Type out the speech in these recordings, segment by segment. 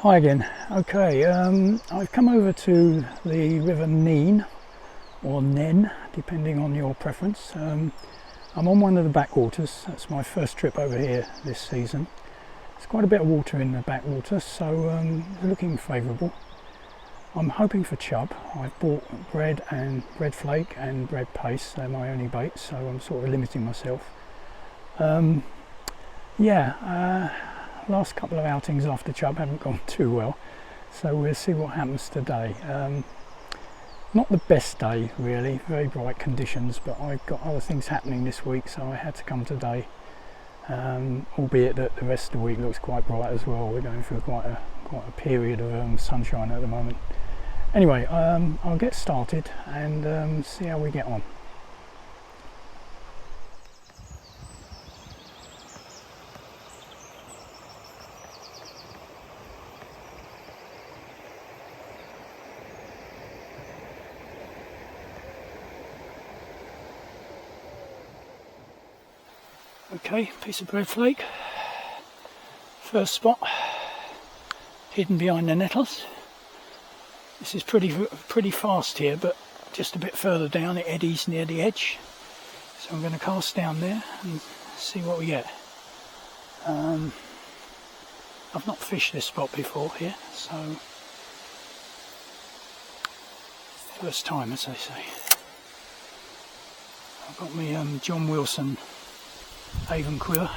Hi again. Okay, I've come over to the River Nene, or Nen, depending on your preference. I'm on one of the backwaters. That's my first trip over here this season. There's quite a bit of water in the backwater, so it's looking favourable. I'm hoping for chub. I've bought bread and bread flake and bread paste. They're my only bait, so I'm sort of limiting myself. Last couple of outings after chub haven't gone too well, so we'll see what happens today. Not the best day really, very bright conditions, but I've got other things happening this week, so I had to come today, albeit that the rest of the week looks quite bright as well. We're going through quite a period of sunshine at the moment. Anyway, I'll get started and see how we get on. Okay, piece of bread flake. First spot, hidden behind the nettles. This is pretty fast here, but just a bit further down it eddies near the edge. So I'm going to cast down there and see what we get. I've not fished this spot before here, so first time, as they say. I've got my John Wilson Avon quiver,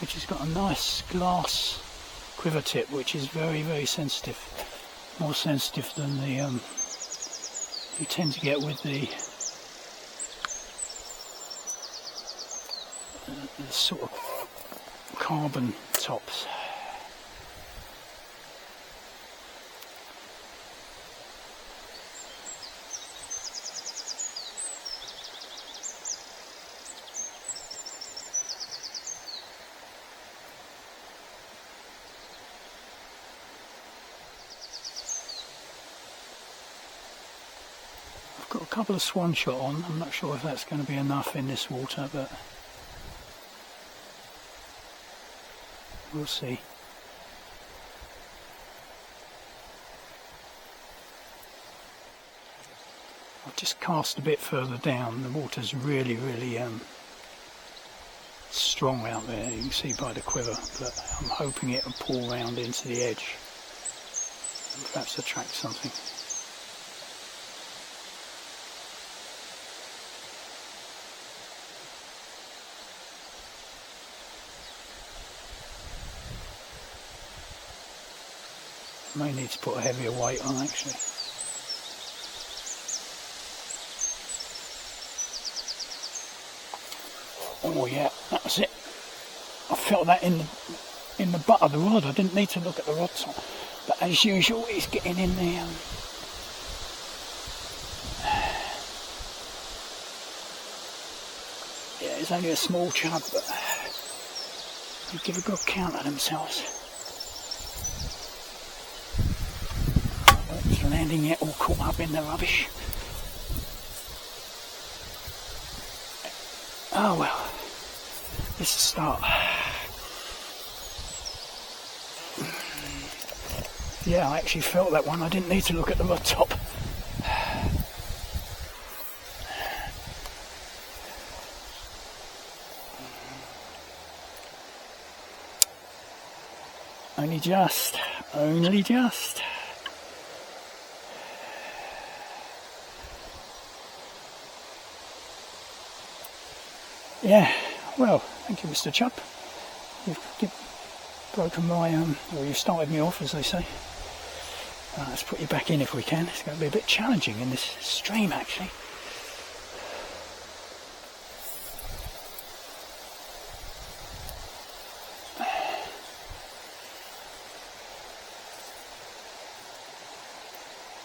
which has got a nice glass quiver tip, which is very sensitive, more sensitive than the you tend to get with the sort of carbon tops. Got a couple of swan shot on. I'm not sure if that's going to be enough in this water, but we'll see. I've just cast a bit further down. The water's really strong out there, you can see by the quiver, but I'm hoping it will pull round into the edge and perhaps attract something. May need to put a heavier weight on actually. Oh yeah, that was it. I felt that in the butt of the rod. I didn't need to look at the rod top, but as usual he's getting in there. Yeah, it's only a small chub, but they give a good count of themselves. Landing it all caught up in the rubbish. Oh well, this is a start. Yeah, I actually felt that one. I didn't need to look at the rod top. Only just. Yeah, well, thank you, Mr. Chub. You've broken my, or you've started me off, as they say. Let's put you back in if we can. It's going to be a bit challenging in this stream, actually.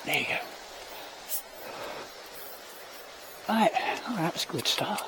There you go. Right, oh, that was a good start.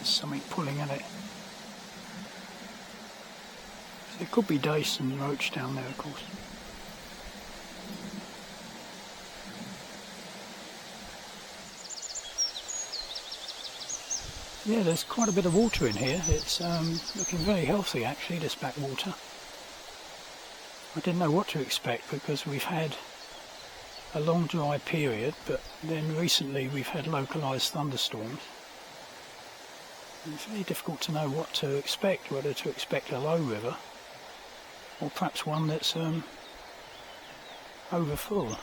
There's something pulling at it. There could be dace and roach down there, of course. Yeah, there's quite a bit of water in here. It's looking very healthy actually, this backwater. I didn't know what to expect because we've had a long dry period, but then recently we've had localised thunderstorms. And it's very difficult to know what to expect, whether to expect a low river or perhaps one that's over full.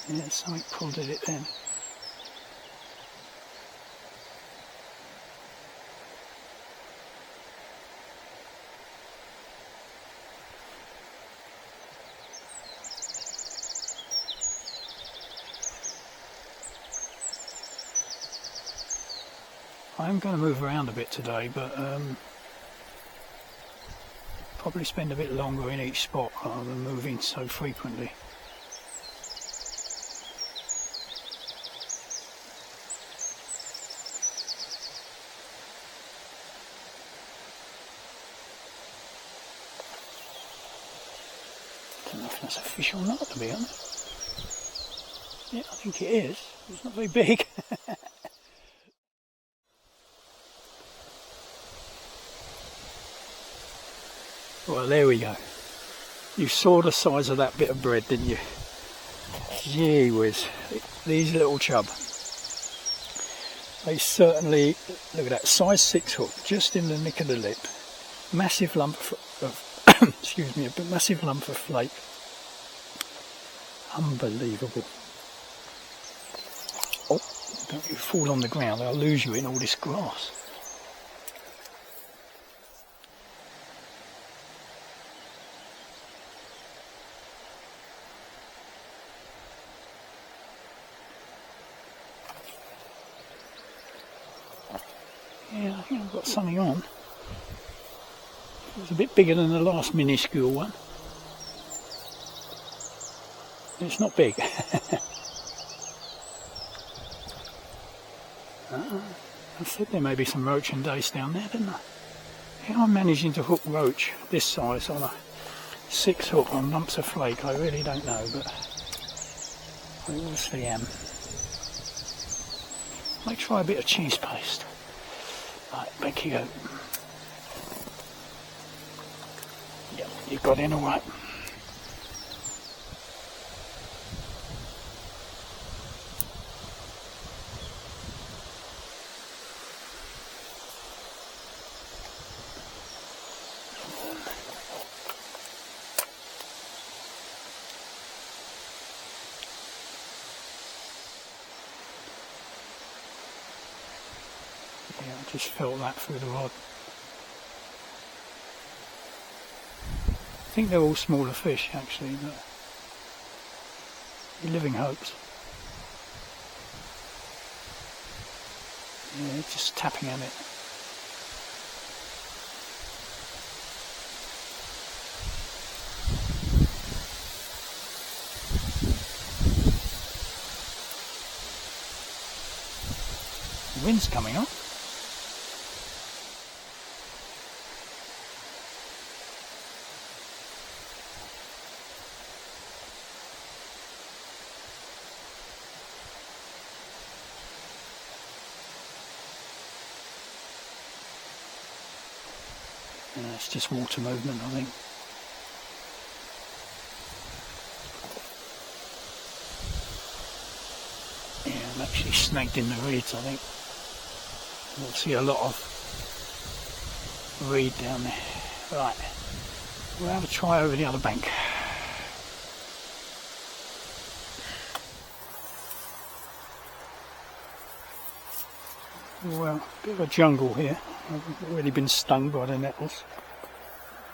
Yeah, something pulled at it then. I'm going to move around a bit today, but probably spend a bit longer in each spot rather than moving so frequently. I don't know if that's a fish or not, to be honest. Yeah, I think it is. It's not very big. Well, there we go. You saw the size of that bit of bread, didn't you? Gee whiz. These little chub. They certainly, look at that, size 6 hook, just in the nick of the lip. Massive lump of excuse me, a massive lump of flake. Unbelievable. Oh, don't you fall on the ground, I'll lose you in all this grass. Yeah, I think I've got something on. It was a bit bigger than the last minuscule one. It's not big. I said there may be some roach and dace down there, didn't I? How I'm managing to hook roach this size on a 6 hook on lumps of flake, I really don't know, but I obviously am. Might try a bit of cheese paste. Right, back you go. Yep, you got in all right. Yeah, I just felt that through the rod. I think they're all smaller fish actually, but they're living hopes. Yeah, just tapping at it. The wind's coming on. It's just water movement, I think. Yeah, I'm actually snagged in the reeds, I think. You'll see a lot of reed down there. Right, we'll have a try over the other bank. Well, a bit of a jungle here. I've already been stung by the nettles.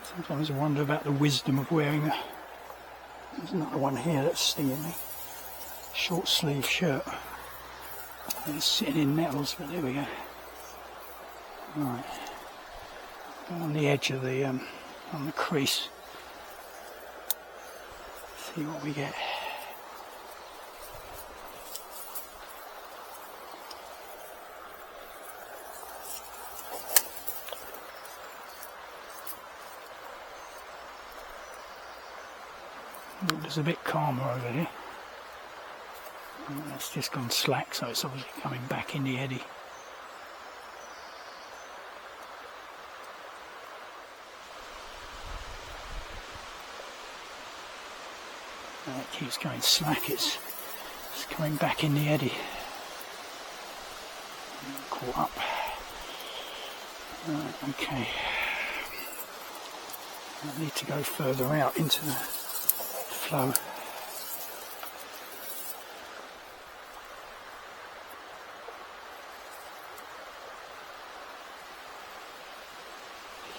Sometimes I wonder about the wisdom of wearing a... There's another one here that's stinging me. Short sleeve shirt. It's sitting in nettles, but there we go. Right. Go on the edge of the, on the crease. See what we get. Water's a bit calmer over here. That's just gone slack, so it's obviously coming back in the eddy. And it keeps going slack, it's coming back in the eddy. Caught up. Right, okay. I need to go further out into the flow.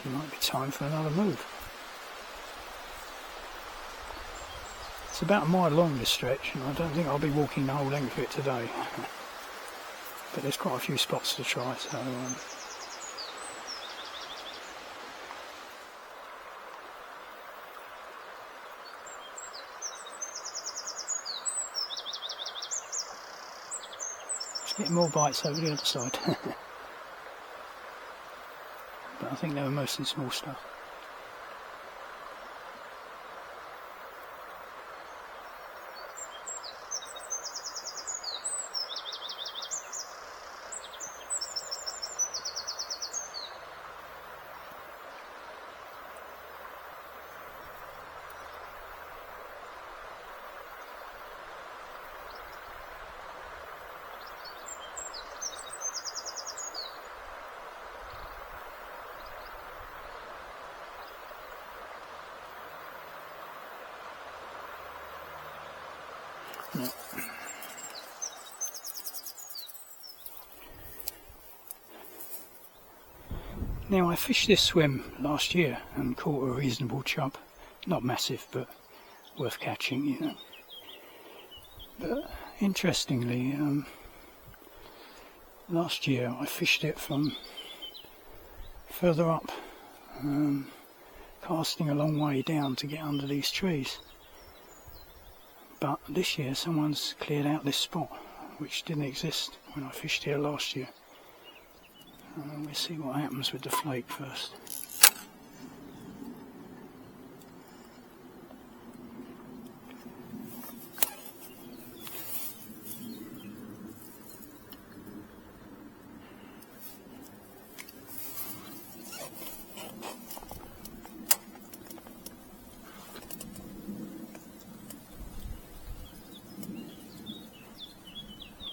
It might be time for another move. It's about a mile long, this stretch, and I don't think I'll be walking the whole length of it today. But there's quite a few spots to try, so just getting more bites over the other side. But I think they were mostly small stuff. Yeah. Now, I fished this swim last year and caught a reasonable chub. Not massive, but worth catching, you know. But interestingly, last year I fished it from further up, casting a long way down to get under these trees. But this year someone's cleared out this spot, which didn't exist when I fished here last year. We'll see what happens with the flake first.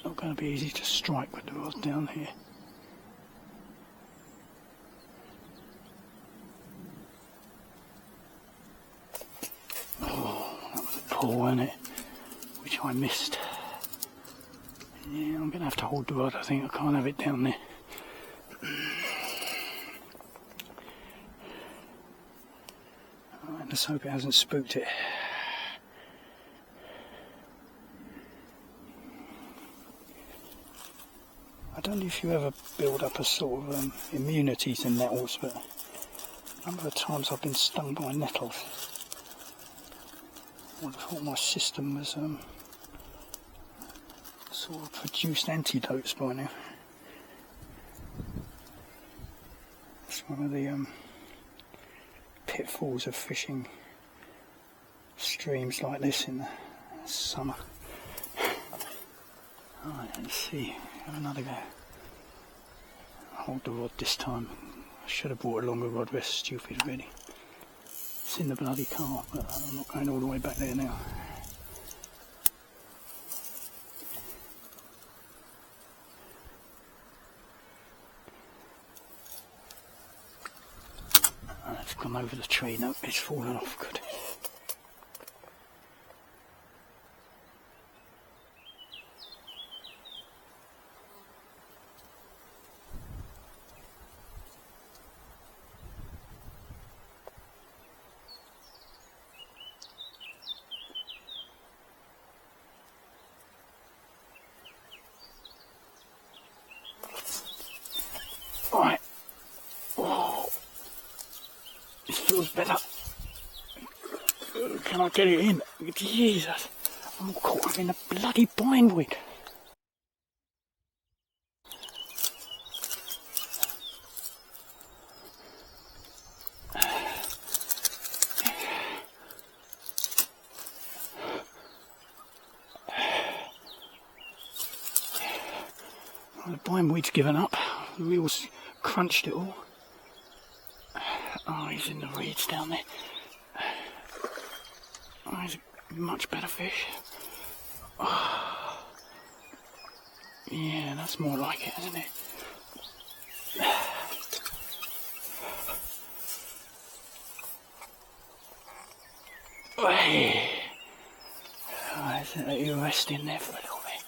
Not going to be easy to strike with the rod down here. Wasn't it? Which I missed. Yeah, I'm going to have to hold the rod, I think. I can't have it down there. Alright, let's hope it hasn't spooked it. I don't know if you ever build up a sort of immunity to nettles, but a number of times I've been stung by nettles. I would have thought my system was sort of produced antidotes by now. It's one of the pitfalls of fishing streams like this in the summer. Alright, let's see, have another go. Hold the rod this time. I should have brought a longer rod, we're stupid really. It's in the bloody car, but I'm not going all the way back there now. It's gone over the tree. No, it's fallen off. Good. Right. Oh, it feels better. Can I get it in? Jesus, I'm caught up in a bloody bindweed. The bindweed's given up. The reels crunched it all. Oh, he's in the reeds down there. Oh, he's a much better fish. Oh. Yeah, that's more like it, isn't it? Hey. Oh, isn't it? You rest in there for a little bit.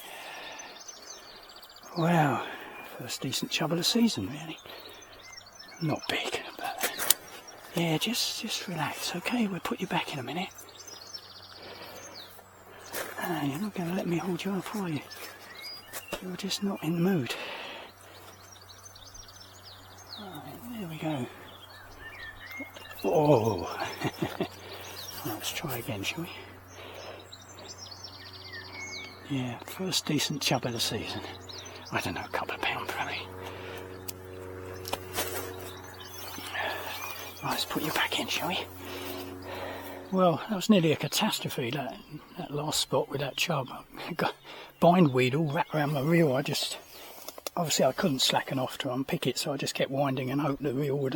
Wow, first decent chub of the season, really. Not big, but yeah, just relax, okay? We'll put you back in a minute. You're not going to let me hold you up, are you? You're just not in the mood. Right, there we go. Oh. Let's try again, shall we? Yeah, first decent chub of the season. I don't know, a couple of pounds probably. Right, let's put you back in, shall we? Well, that was nearly a catastrophe, that last spot with that chub. I got bindweed all wrapped around my reel. Obviously I couldn't slacken off to unpick it, so I just kept winding and hoped the reel would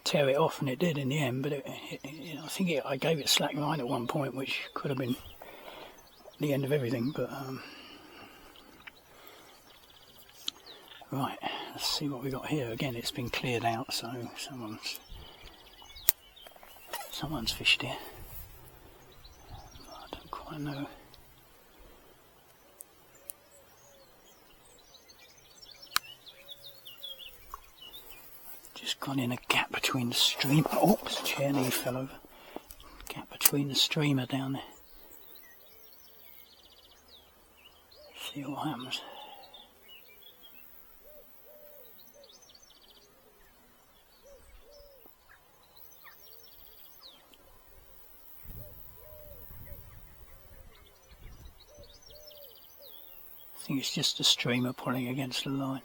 tear it off, and it did in the end. But I think I gave it slack line at one point, which could have been the end of everything. But right, let's see what we got here. Again, it's been cleared out, so someone's fished here. I don't quite know. Just gone in a gap between the streamer. Oops, chair nearly fell over. Gap between the streamer down there. See what happens. I think it's just a streamer pulling against the line.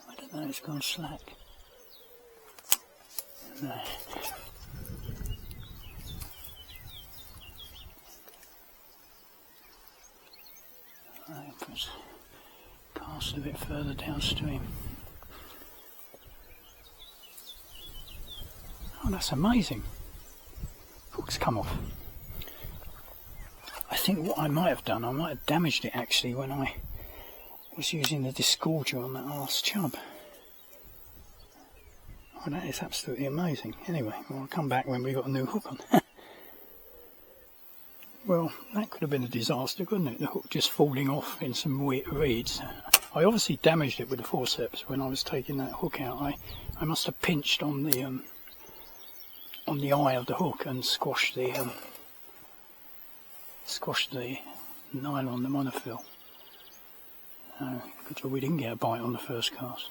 I don't know, it's gone slack. No. Let's cast a bit further downstream. Oh, that's amazing. Hook's come off. I think what I might have done, I might have damaged it actually when I was using the disgorger on that last chub. Oh, that is absolutely amazing. Anyway, I'll come back when we got a new hook on. Well, that could have been a disaster, couldn't it? The hook just falling off in some reeds. I obviously damaged it with the forceps when I was taking that hook out. I must have pinched on the eye of the hook and squashed the nylon, the monofill. Good job we didn't get a bite on the first cast.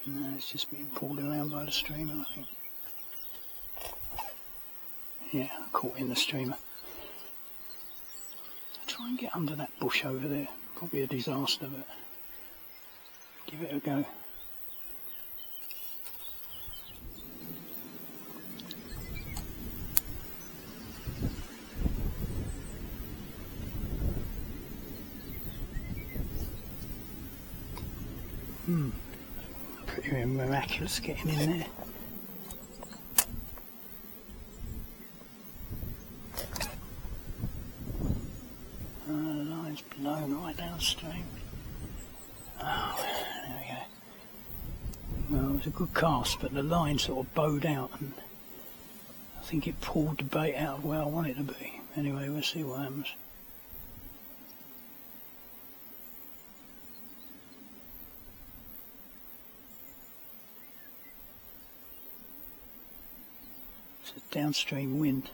No, it's just being pulled around by the streamer, I think. Yeah, caught in the streamer. I'll try and get under that bush over there. Probably a disaster, but give it a go. Pretty miraculous getting in there. The line's blown right downstream. Oh, there we go. Well, it was a good cast, but the line sort of bowed out, and I think it pulled the bait out of where I want it to be. Anyway, we'll see what happens. It's a downstream wind.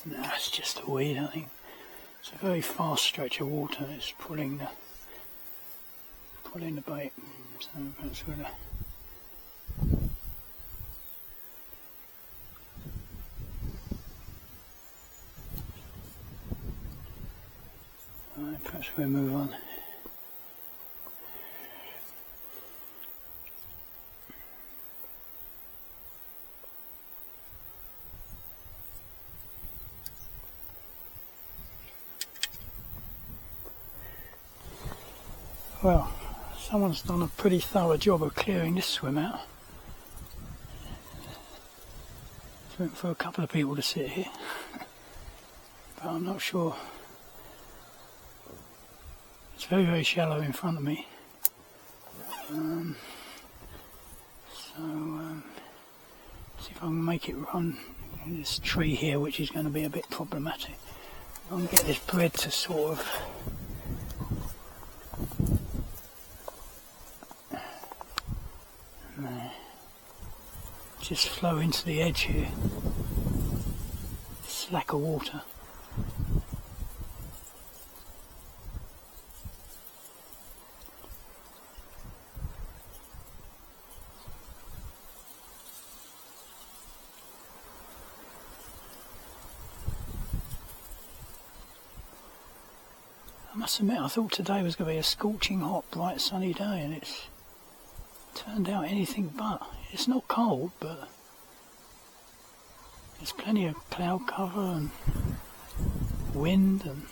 No, it's just a weed, I think. It's a very fast stretch of water. It's pulling the bait. So that's really. Right, perhaps we'll move on. Well, someone's done a pretty thorough job of clearing this swim out. It's meant for a couple of people to sit here, but I'm not sure. It's very, very shallow in front of me. See if I can make it run in this tree here, which is going to be a bit problematic. If I can get this bread to sort of just flow into the edge here. Slack of water. I must admit, I thought today was going to be a scorching hot, bright, sunny day, and it's turned out anything but. It's not cold, but there's plenty of cloud cover and wind and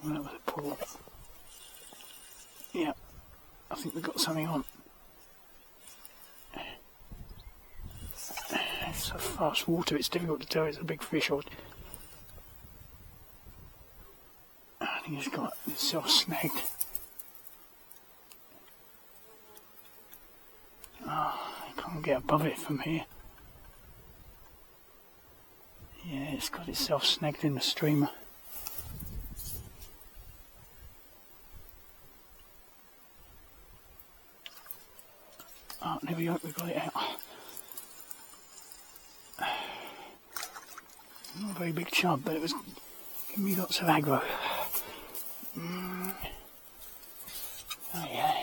well, that was a pull. Yeah, I think we've got something on. It's so fast water, it's difficult to tell it's a big fish or... I think it's got itself snagged. Oh, I can't get above it from here. Yeah, it's got itself snagged in the streamer. Oh, there we go, we got it out. Not a very big chub, but it was giving me lots of aggro. Oh yeah.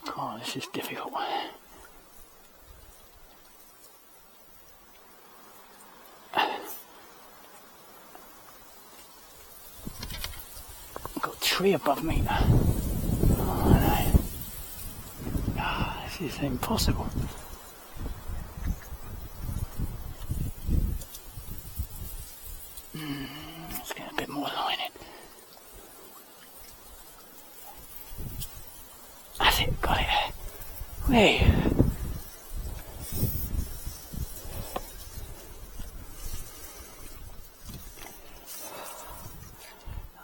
God, this is difficult. Got a tree above me. Oh no. Oh, this is impossible. Let's get a bit more line in. That's it, got it. Hey.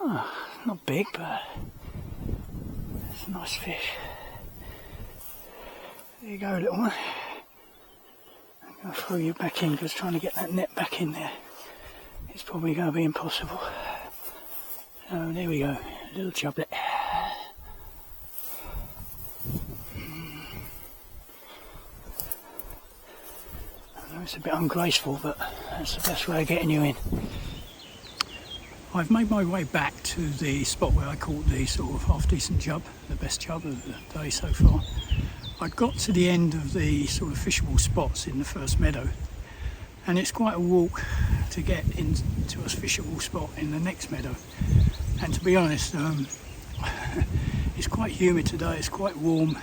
Oh, not big, but it's a nice fish. There you go, little one. I'm going to throw you back in because trying to get that net back in there, it's probably going to be impossible. So there we go, a little chublet. I know it's a bit ungraceful, but that's the best way of getting you in. I've made my way back to the spot where I caught the sort of half decent chub, the best chub of the day so far. I got to the end of the sort of fishable spots in the first meadow, and it's quite a walk to get into a fishable spot in the next meadow. And to be honest, it's quite humid today, it's quite warm,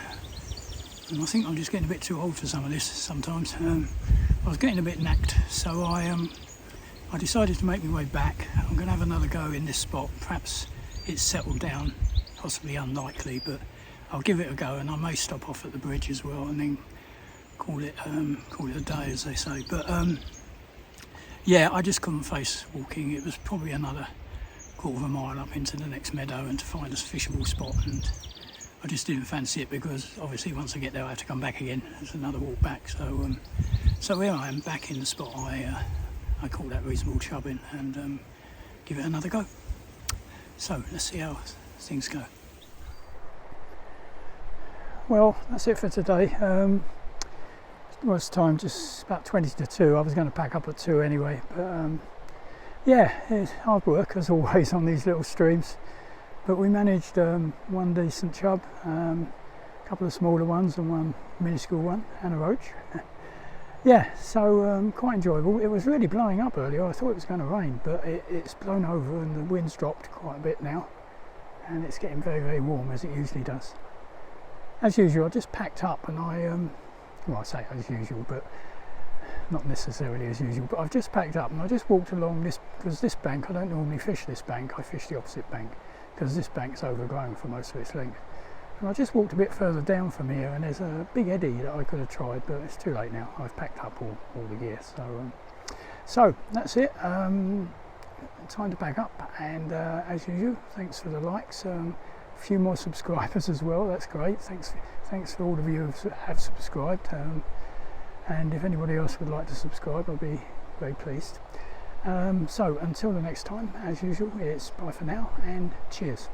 and I think I'm just getting a bit too old for some of this sometimes. I was getting a bit knacked, so I decided to make my way back. I'm going to have another go in this spot. Perhaps it's settled down, possibly unlikely, but I'll give it a go, and I may stop off at the bridge as well and then call it a day, as they say. But yeah, I just couldn't face walking. It was probably another quarter of a mile up into the next meadow and to find a fishable spot, and I just didn't fancy it because obviously once I get there I have to come back again. It's another walk back. So here I am back in the spot I call that reasonable chubbing, and give it another go. So let's see how things go. Well, that's it for today. It was time just about 20 to 2. I was going to pack up at 2 anyway, but yeah, it's hard work as always on these little streams. But we managed one decent chub, a couple of smaller ones and one minuscule one, and a roach. Yeah, so quite enjoyable. It was really blowing up earlier. I thought it was going to rain, but it's blown over and the wind's dropped quite a bit now, and it's getting very, very warm as it usually does. As usual, I just packed up and well, I say as usual, but not necessarily as usual, but I've just packed up and I just walked along this, because this bank, I don't normally fish this bank, I fish the opposite bank, because this bank's overgrown for most of its length. And I just walked a bit further down from here and there's a big eddy that I could have tried, but it's too late now. I've packed up all the gear, so that's it. Time to pack up, and as usual, thanks for the likes. A few more subscribers as well, that's great. Thanks for all of you who have subscribed, and if anybody else would like to subscribe, I'll be very pleased. So until the next time, as usual, it's bye for now and cheers.